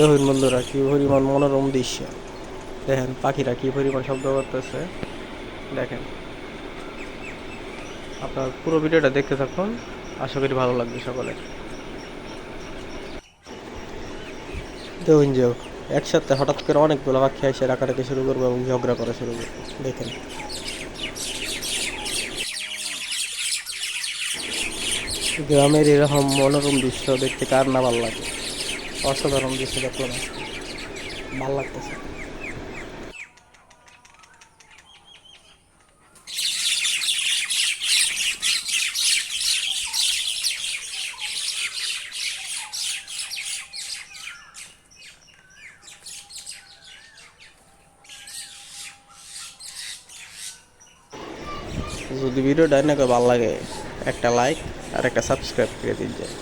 দেখুন বন্ধুরা, কি পরিমাণ মনোরম দৃশ্য। দেখেন পাখিরা কি পরিমাণ শব্দ করতেছে। দেখেন, আপনার পুরো ভিডিওটা দেখতে থাকুন, আশা করি ভালো লাগবে সকলের। দেখুন যে একসাথে হঠাৎ করে অনেকগুলো পাখি এসে রাখারাখি শুরু করবো এবং ঝগড়া করা শুরু করবো। দেখেন, গ্রামের এরকম মনোরম দৃশ্য দেখতে কার না ভালো লাগে। অসাধারণ দৃশ্য দেখলাম, ভালো লাগতেছে। যদি ভিডিওটা এনেকে ভালো লাগে, একটা লাইক আর একটা সাবস্ক্রাইব করে দিন যায়।